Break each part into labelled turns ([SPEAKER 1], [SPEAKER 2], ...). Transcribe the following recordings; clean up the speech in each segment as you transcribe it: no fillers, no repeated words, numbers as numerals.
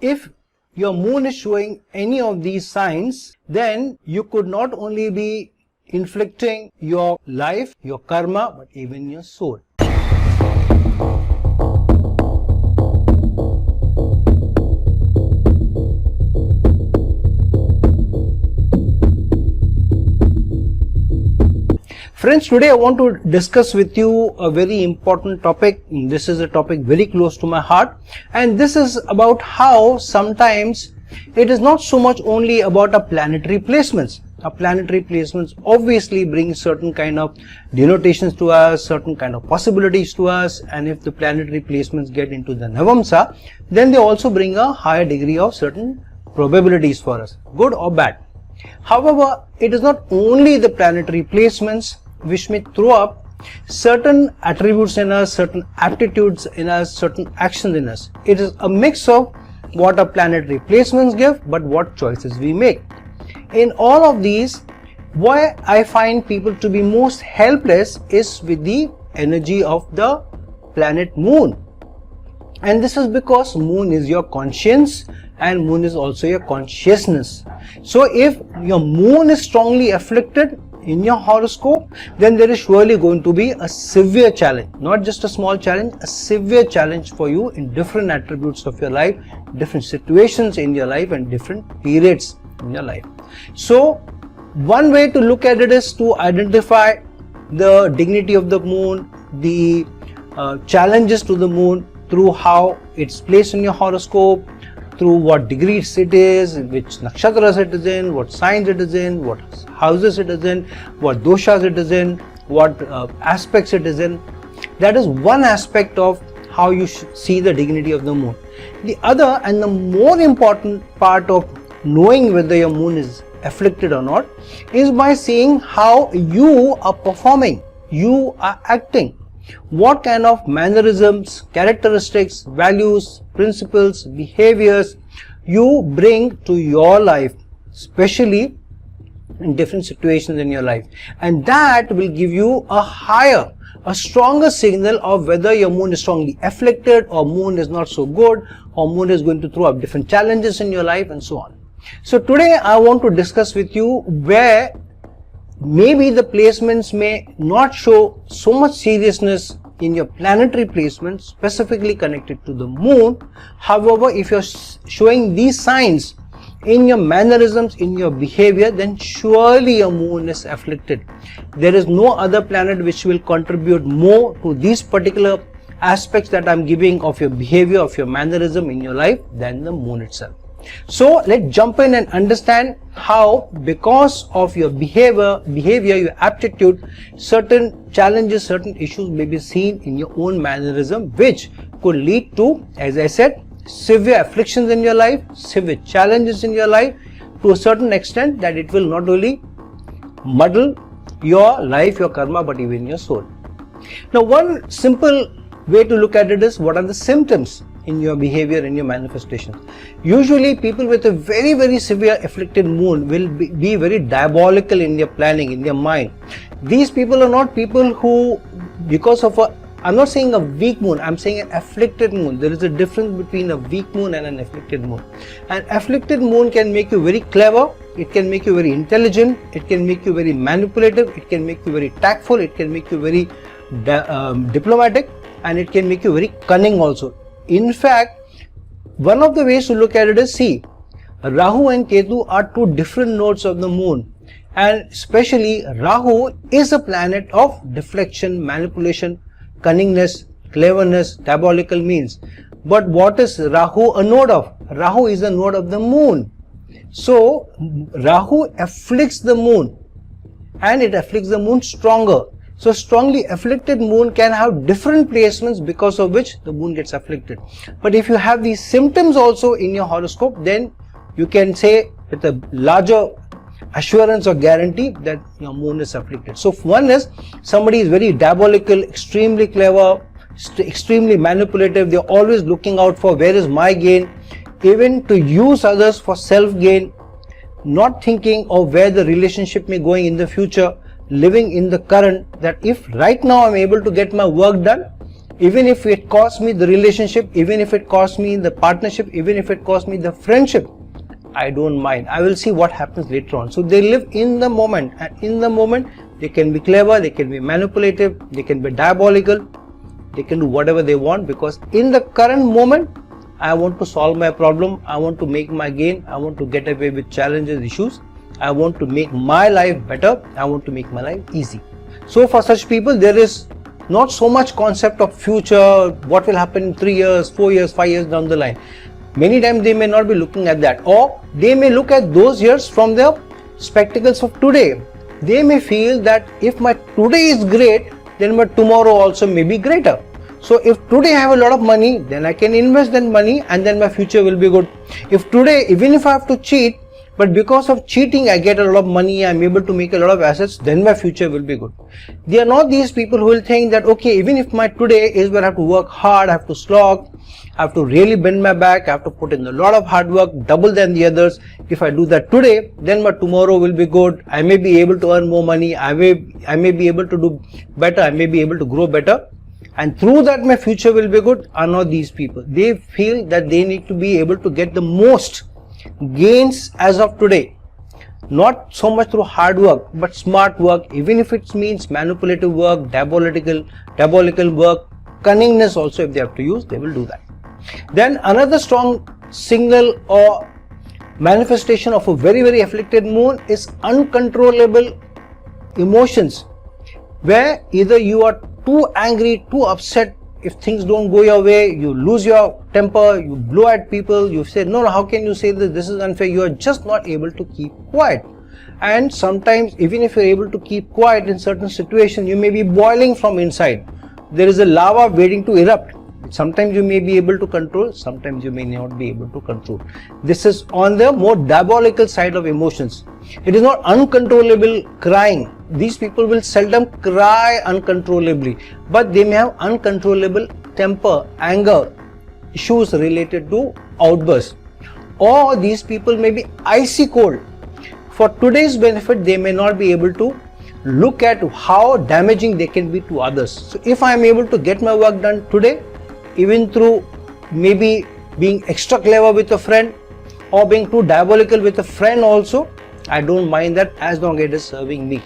[SPEAKER 1] If your moon is showing any of these signs, then you could not only be inflicting your life, your karma, but even your soul. Friends, today I want to discuss with you a very important topic. This is a topic very close to my heart, and this is about how sometimes it is not so much only about our planetary placements. Our planetary placements obviously bring certain kind of denotations to us, certain kind of possibilities to us, and if the planetary placements get into the Navamsa, then they also bring a higher degree of certain probabilities for us, good or bad. However, it is not only the planetary placements which may throw up certain attributes in us, certain aptitudes in us, certain actions in us. It is a mix of what our planetary placements give, but what choices we make. In all of these, why I find people to be most helpless is with the energy of the planet Moon. And this is because Moon is your conscience and Moon is also your consciousness. So if your Moon is strongly afflicted in your horoscope, then there is surely going to be a severe challenge, not just a small challenge, a severe challenge for you in different attributes of your life, different situations in your life and different periods in your life. So one way to look at it is to identify the dignity of the Moon, the challenges to the Moon through how it's placed in your horoscope, through what degrees it is, which nakshatras it is in, what signs it is in, what houses it is in, what doshas it is in, what aspects it is in. That is one aspect of how you see the dignity of the Moon. The other and the more important part of knowing whether your Moon is afflicted or not is by seeing how you are performing, you are acting. What kind of mannerisms, characteristics, values, principles, behaviors you bring to your life, especially in different situations in your life, and that will give you a stronger signal of whether your Moon is strongly afflicted or Moon is not so good or Moon is going to throw up different challenges in your life and so on. So today I want to discuss with you where maybe the placements may not show so much seriousness in your planetary placements specifically connected to the Moon. However, if you're showing these signs in your mannerisms, in your behavior, then surely your Moon is afflicted. There is no other planet which will contribute more to these particular aspects that I'm giving of your behavior, of your mannerism in your life than the Moon itself. So let's jump in and understand how, because of your behavior, your aptitude, certain challenges, certain issues may be seen in your own mannerism, which could lead to, as I said, severe afflictions in your life, severe challenges in your life, to a certain extent that it will not only muddle your life, your karma, but even your soul. Now, one simple way to look at it is, what are the symptoms in your behavior, in your manifestations? Usually people with a very, very severe afflicted Moon will be very diabolical in their planning, in their mind. These people are not people who, because of I'm not saying a weak Moon, I'm saying an afflicted Moon. There is a difference between a weak Moon and an afflicted Moon. An afflicted Moon can make you very clever, it can make you very intelligent, it can make you very manipulative, it can make you very tactful, it can make you very diplomatic, and it can make you very cunning also. In fact, one of the ways to look at it is, see, Rahu and Ketu are two different nodes of the Moon, and especially Rahu is a planet of deflection, manipulation, cunningness, cleverness, diabolical means. But what is Rahu a node of? Rahu is a node of the Moon. So Rahu afflicts the Moon, and it afflicts the Moon stronger. So strongly afflicted Moon can have different placements because of which the Moon gets afflicted. But if you have these symptoms also in your horoscope, then you can say with a larger assurance or guarantee that your Moon is afflicted. So one is, somebody is very diabolical, extremely clever, extremely manipulative. They're always looking out for where is my gain, even to use others for self gain, not thinking of where the relationship may going in the future, living in the current, that if right now I'm able to get my work done, even if it costs me the relationship, even if it costs me the partnership, even if it costs me the friendship, I don't mind. I will see what happens later on. So they live in the moment, and in the moment they can be clever, they can be manipulative, they can be diabolical, they can do whatever they want, because in the current moment I want to solve my problem, I want to make my gain, I want to get away with challenges, issues, I want to make my life better, I want to make my life easy. So for such people, there is not so much concept of future, what will happen in 3 years, 4 years, 5 years down the line. Many times they may not be looking at that, or they may look at those years from the spectacles of today. They may feel that if my today is great, then my tomorrow also may be greater. So if today I have a lot of money, then I can invest that money and then my future will be good. If today, even if I have to cheat, but because of cheating I get a lot of money, I am able to make a lot of assets, then my future will be good. They are not these people who will think that, okay, even if my today is where I have to work hard, I have to slog, I have to really bend my back, I have to put in a lot of hard work, double than the others. If I do that today, then my tomorrow will be good. I may be able to earn more money, I may be able to do better, I may be able to grow better, and through that my future will be good. Are not these people. They feel that they need to be able to get the most gains as of today, not so much through hard work but smart work, even if it means manipulative work, diabolical work, cunningness also. If they have to use, they will do that. Then another strong signal or manifestation of a very afflicted moon is uncontrollable emotions, where either you are too angry, too upset. If things don't go your way, you lose your temper, you blow at people, you say, no, how can you say this, this is unfair. You are just not able to keep quiet. And sometimes even if you are able to keep quiet in certain situations, you may be boiling from inside. There is a lava waiting to erupt. Sometimes you may be able to control, sometimes you may not be able to control. This is on the more diabolical side of emotions. It is not uncontrollable crying. These people will seldom cry uncontrollably, but they may have uncontrollable temper, anger, issues related to outbursts. Or these people may be icy cold. For today's benefit, they may not be able to look at how damaging they can be to others. So if I am able to get my work done today, even through maybe being extra clever with a friend or being too diabolical with a friend also, I don't mind that, as long as it is serving me.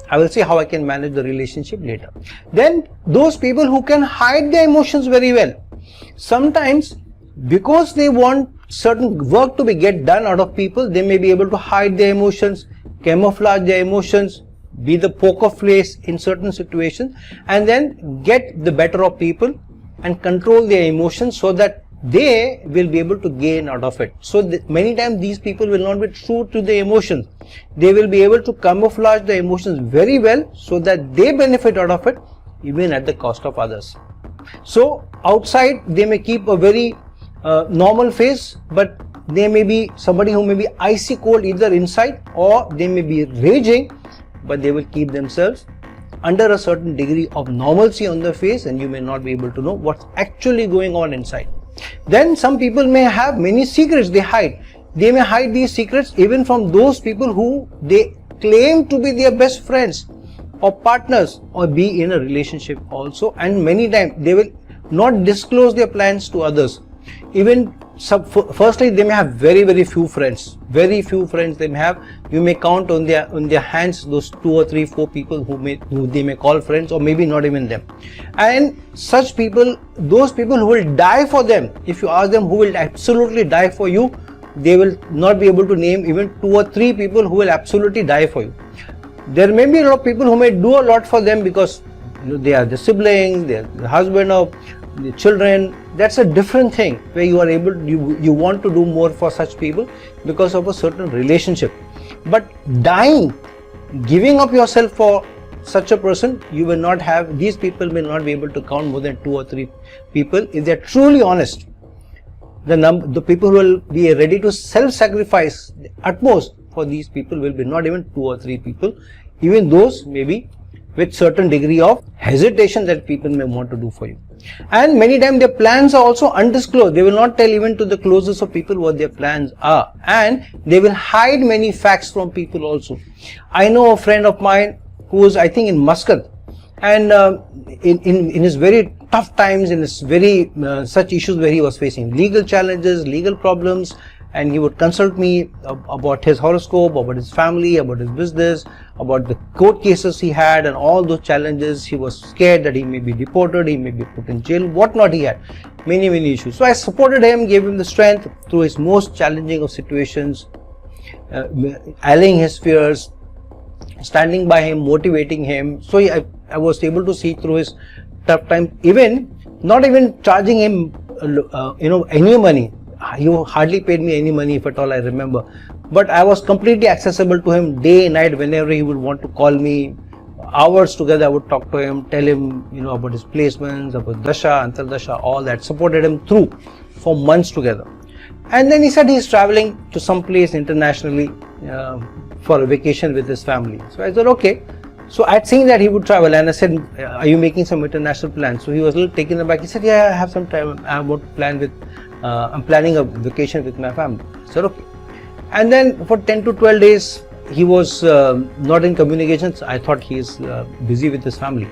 [SPEAKER 1] I will see how I can manage the relationship later. Then those people who can hide their emotions very well. Sometimes because they want certain work to be get done out of people, they may be able to hide their emotions, camouflage their emotions, be the poker face in certain situations, and then get the better of people and control their emotions so that they will be able to gain out of it. So many times these people will not be true to their emotions. They will be able to camouflage the emotions very well so that they benefit out of it, even at the cost of others. So outside they may keep a very normal face, but they may be somebody who may be icy cold either inside, or they may be raging, but they will keep themselves under a certain degree of normalcy on the face, and you may not be able to know what's actually going on inside. Then some people may have many secrets they hide. They may hide these secrets even from those people who they claim to be their best friends or partners, or be in a relationship also, and many times they will not disclose their plans to others. Even firstly, they may have very few friends. Very few friends they may have. You may count on their hands those 2 or 3, 4 people who they may call friends, or maybe not even them. And such people, those people who will die for them, if you ask them who will absolutely die for you, they will not be able to name even 2 or 3 people who will absolutely die for you. There may be a lot of people who may do a lot for them because they are the siblings, they are the husband of the children. That's a different thing, where you are able, you want to do more for such people because of a certain relationship. But dying, giving up yourself for such a person, you will not have. These people may not be able to count more than 2 or 3 people if they are truly honest. The people who will be ready to self-sacrifice the utmost for these people will be not even 2 or 3 people, even those maybe with certain degree of hesitation that people may want to do for you. And many times their plans are also undisclosed. They will not tell even to the closest of people what their plans are, and they will hide many facts from people also. I know a friend of mine who was, I think, in Muscat, And in his very tough times, in his very such issues where he was facing legal challenges, legal problems, and he would consult me about his horoscope, about his family, about his business, about the court cases he had, and all those challenges. He was scared that he may be deported, he may be put in jail, whatnot. He had many issues. So I supported him, gave him the strength through his most challenging of situations, allaying his fears, standing by him, motivating him. So I was able to see through his tough time, not even charging him any money. He hardly paid me any money, if at all I remember, but I was completely accessible to him day, night, whenever he would want to call me. Hours together I would talk to him, tell him about his placements, about dasha, antardasha, all that. Supported him through for months together. And then he said he's traveling to some place internationally for a vacation with his family. So I said okay. So I'd seen that he would travel, and I said, are you making some international plans? So he was a little taken aback. He said, yeah, I have some time. I want to plan with I'm planning a vacation with my family. I said okay. And then for 10 to 12 days he was not in communications. I thought he is busy with his family.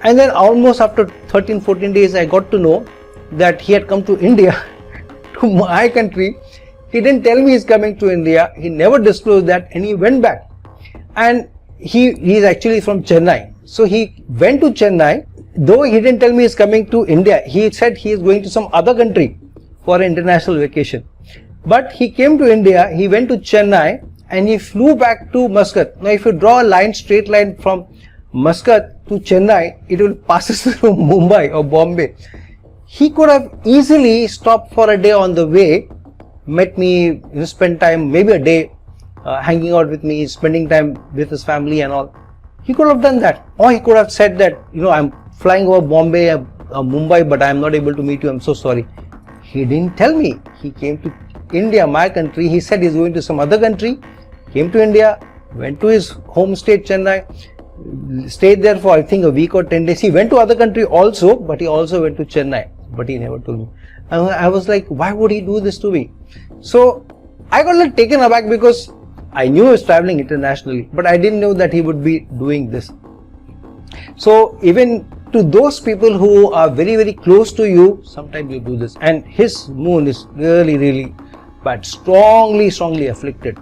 [SPEAKER 1] And then almost after 13-14 days I got to know that he had come to India, to my country. He didn't tell me he's coming to India. He never disclosed that, and he went back. And he is actually from Chennai. So he went to Chennai, though he didn't tell me he's coming to India. He said he is going to some other country for an international vacation. But he came to India, he went to Chennai, and he flew back to Muscat. Now if you draw a straight line from Muscat to Chennai, it will pass through Mumbai or Bombay. He could have easily stopped for a day on the way, met me, spend time, maybe a day, hanging out with me, spending time with his family and all. He could have done that. Or he could have said that, I'm flying over Bombay or Mumbai, but I am not able to meet you, I'm so sorry. He didn't tell me. He came to India, my country. He said he's going to some other country, came to India, went to his home state Chennai, stayed there for I think a week or 10 days. He went to other country also, but he also went to Chennai, but he never told me. I was like, why would he do this to me? So I got a little taken aback, because I knew he was traveling internationally, but I didn't know that he would be doing this. So even to those people who are very close to you, sometimes you do this. And his moon is really bad, strongly afflicted,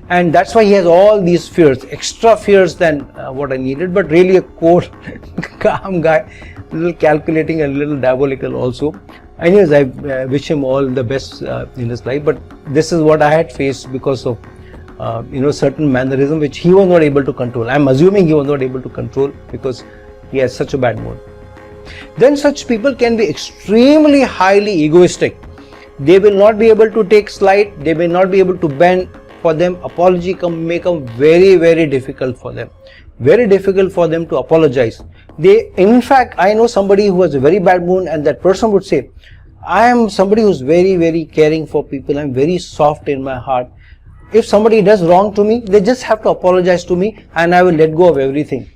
[SPEAKER 1] and that's why he has all these fears, extra fears than what I needed. But really a cold, calm guy, a little calculating, a little diabolical also. Anyways, I wish him all the best in his life. But this is what I had faced because of certain mannerism which he was not able to control. I'm assuming he was not able to control because he has such a bad mood. Then such people can be extremely highly egoistic. They will not be able to take slight, they will not be able to bend. For them, apology may come very difficult for them. Very difficult for them to apologize. In fact, I know somebody who has a very bad mood, and that person would say, I am somebody who's very caring for people. I'm very soft in my heart. If somebody does wrong to me, they just have to apologize to me, and I will let go of everything.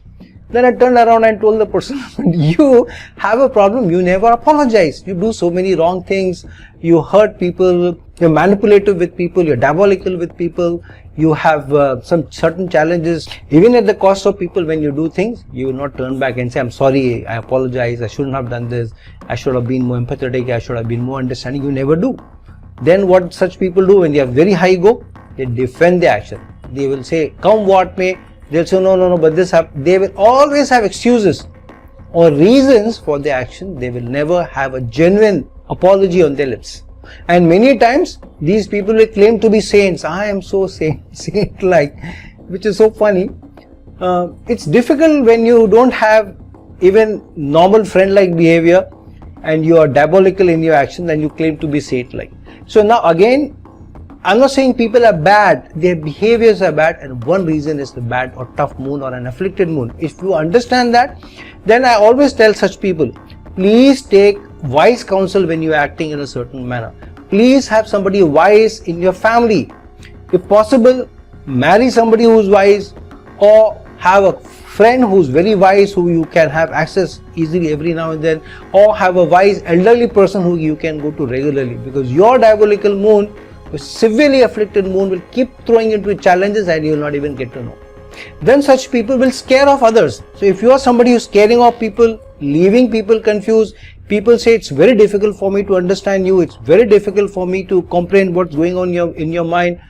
[SPEAKER 1] Then I turned around and told the person, you have a problem, you never apologize. You do so many wrong things, you hurt people, you're manipulative with people, you're diabolical with people, you have some certain challenges. Even at the cost of people, when you do things, you will not turn back and say, I'm sorry, I apologize, I shouldn't have done this, I should have been more empathetic, I should have been more understanding. You never do. Then what such people do when they have very high ego, they defend the action. They will say, come what may. They'll say, no, but this happened. They will always have excuses or reasons for their action. They will never have a genuine apology on their lips. And many times, these people will claim to be saints. I am so saint-like, which is so funny. It's difficult when you don't have even normal friend-like behavior and you are diabolical in your action and you claim to be saint-like. So now again, I'm not saying people are bad, their behaviors are bad, and one reason is the bad or tough moon or an afflicted moon. If you understand that, then I always tell such people, please take wise counsel when you are acting in a certain manner. Please have somebody wise in your family. If possible, marry somebody who's wise, or have a friend who's very wise who you can have access easily every now and then, or have a wise elderly person who you can go to regularly, because your diabolical moon, a severely afflicted moon, will keep throwing into challenges and you will not even get to know. then such people will scare off others. So if you are somebody who's scaring off people, leaving people confused, people say it's very difficult for me to understand you, it's very difficult for me to comprehend what's going on in your mind,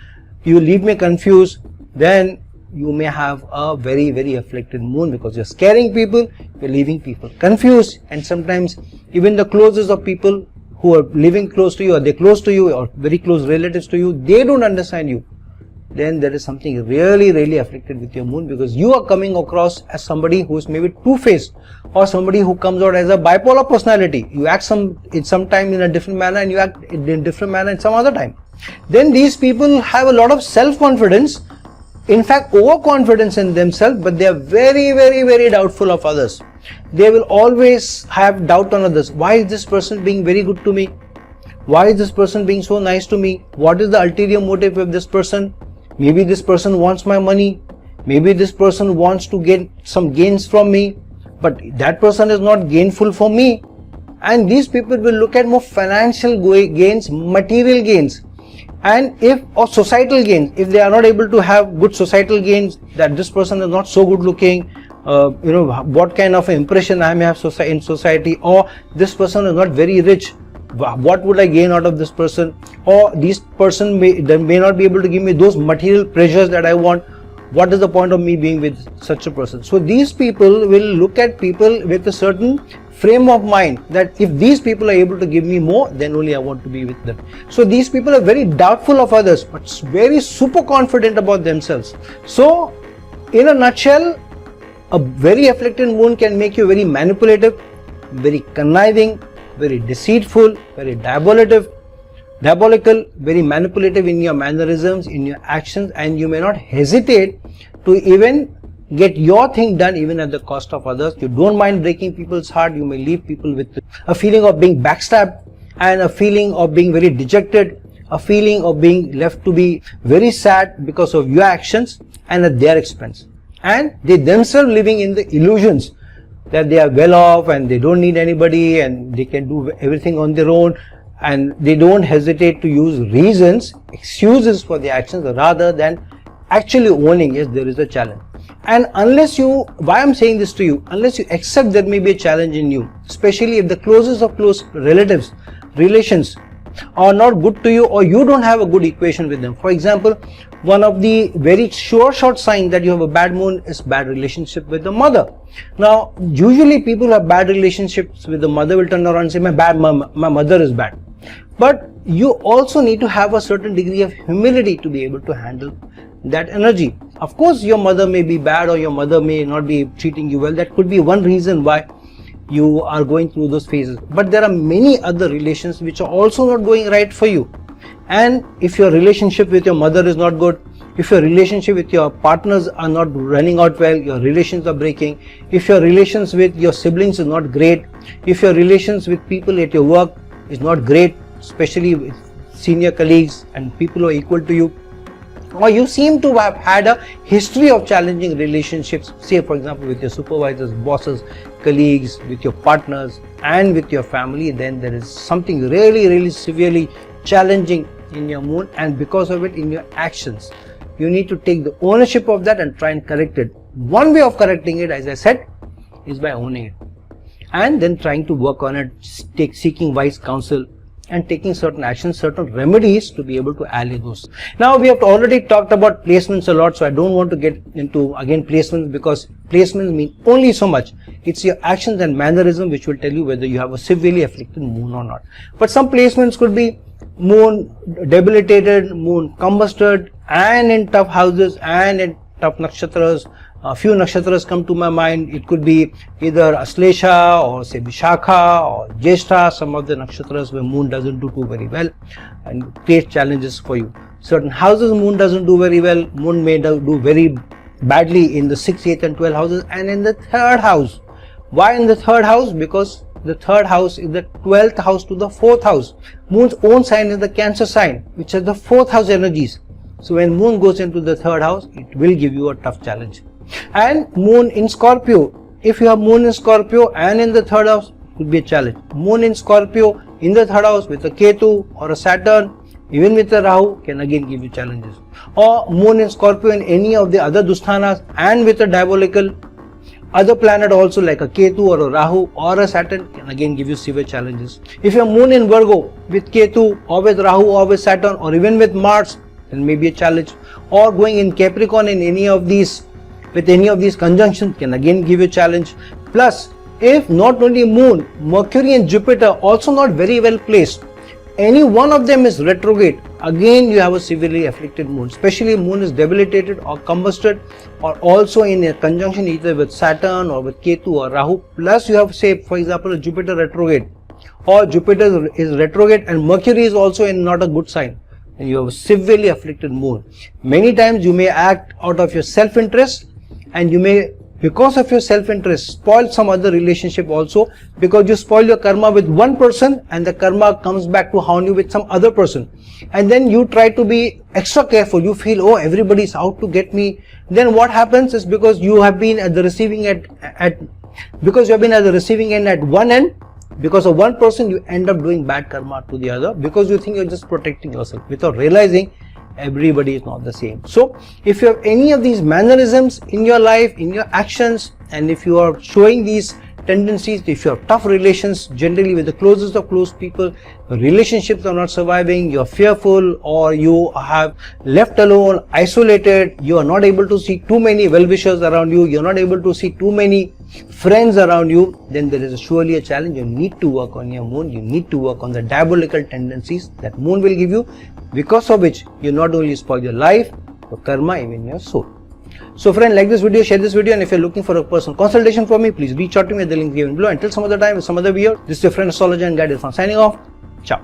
[SPEAKER 1] you leave me confused, then you may have a very, very afflicted moon, because you're scaring people, you're leaving people confused, and sometimes even the closest of people who are living close to you, or they're close to you, or very close relatives to you, they don't understand you. Then there is something really, really afflicted with your moon, because you are coming across as somebody who is maybe two-faced, or somebody who comes out as a bipolar personality. You act some time in a different manner, and you act in a different manner in some other time. Then these people have a lot of self-confidence, in fact overconfidence in themselves, but they are very, very, very doubtful of others. They will always have doubt on others. Why is this person being very good to me? Why is this person being so nice to me? What is the ulterior motive of this person? Maybe this person wants my money. Maybe this person wants to get some gains from me, but that person is not gainful for me. And these people will look at more financial gains, material gains, and or societal gains. If they are not able to have good societal gains, that this person is not so good looking, what kind of impression I may have in society, or this person is not very rich, what would I gain out of this person, or this person may not be able to give me those material pleasures that I want. What is the point of me being with such a person? So these people will look at people with a certain frame of mind, that if these people are able to give me more, then only I want to be with them. So these people are very doubtful of others, but very super confident about themselves. So in a nutshell, a very afflicted moon can make you very manipulative, very conniving, very deceitful, very diabolical, very manipulative in your mannerisms, in your actions, and you may not hesitate to even get your thing done even at the cost of others. You don't mind breaking people's heart. You may leave people with a feeling of being backstabbed, and a feeling of being very dejected, a feeling of being left to be very sad because of your actions and at their expense. And they themselves living in the illusions that they are well off and they don't need anybody and they can do everything on their own, and they don't hesitate to use reasons, excuses for their actions, rather than actually owning, yes, there is a challenge. And why I'm saying this to you, unless you accept there may be a challenge in you, especially if the closest of close relations are not good to you, or you don't have a good equation with them. For example, one of the very short signs that you have a bad moon is bad relationship with the mother. Now, usually people who have bad relationships with the mother will turn around and say, my mother is bad. But you also need to have a certain degree of humility to be able to handle that energy. Of course, your mother may be bad, or your mother may not be treating you well. That could be one reason why you are going through those phases. But there are many other relations which are also not going right for you. And if your relationship with your mother is not good, if your relationship with your partners are not running out well, your relations are breaking, if your relations with your siblings is not great, if your relations with people at your work is not great, especially with senior colleagues and people who are equal to you, or you seem to have had a history of challenging relationships, say for example with your supervisors, bosses, colleagues, with your partners and with your family, then there is something really, really severely challenging in your moon, and because of it in your actions. You need to take the ownership of that and try and correct it. One way of correcting it, as I said, is by owning it and then trying to work on it, seeking wise counsel and taking certain actions, certain remedies to be able to allay those. Now we have already talked about placements a lot, so I don't want to get into again placements, because placements mean only so much. It's your actions and mannerism which will tell you whether you have a severely afflicted moon or not. But some placements could be moon debilitated, moon combusted, and in tough houses and in tough nakshatras. A few nakshatras come to my mind. It could be either Aslesha or say Vishakha or Jyeshtha, some of the nakshatras where moon doesn't do too very well and create challenges for you. Certain houses moon doesn't do very well, moon may do very badly in the 6th, 8th and 12th houses and in the 3rd house. Why in the 3rd house? Because the 3rd house is the 12th house to the 4th house. Moon's own sign is the Cancer sign, which has the 4th house energies. So when moon goes into the 3rd house, it will give you a tough challenge. And moon in Scorpio, if you have moon in Scorpio and in the 3rd house, it could be a challenge. Moon in Scorpio in the 3rd house with a Ketu or a Saturn even with a Rahu, can again give you challenges. Or Moon in Scorpio in any of the other Dusthanas and with a diabolical other planet also like a Ketu or a Rahu or a Saturn can again give you severe challenges. If your Moon in Virgo with Ketu or with Rahu or with Saturn or even with Mars, then maybe a challenge. Or going in Capricorn in any of these, with any of these conjunctions can again give you a challenge. Plus, if not only Moon, Mercury and Jupiter also not very well placed, any one of them is retrograde, again you have a severely afflicted Moon. Especially Moon is debilitated or combusted or also in a conjunction either with Saturn or with Ketu or Rahu. Plus you have, say for example, a Jupiter retrograde, or Jupiter is retrograde and Mercury is also in not a good sign, and you have a severely afflicted Moon. Many times you may act out of your self-interest, and you may, because of your self-interest, spoil some other relationship also, because you spoil your karma with one person and the karma comes back to haunt you with some other person. And then you try to be extra careful. You feel, oh, everybody is out to get me. Then what happens is, because you have been at the receiving end at one end, because of one person, you end up doing bad karma to the other, because you think you're just protecting yourself without realizing everybody is not the same. So if you have any of these mannerisms in your life, in your actions, and if you are showing these tendencies, if you have tough relations generally with the closest of close people, relationships are not surviving, you are fearful, or you have left alone, isolated, you are not able to see too many well-wishers around you, you are not able to see too many friends around you, then there is surely a challenge. You need to work on your Moon, you need to work on the diabolical tendencies that Moon will give you, because of which you not only spoil your life, your karma, even your soul. So friend, like this video, share this video, and if you're looking for a personal consultation from me, please reach out to me at the link given below. Until some other time, with some other video, this is your friend astrologer and guide Irfan signing off. Ciao.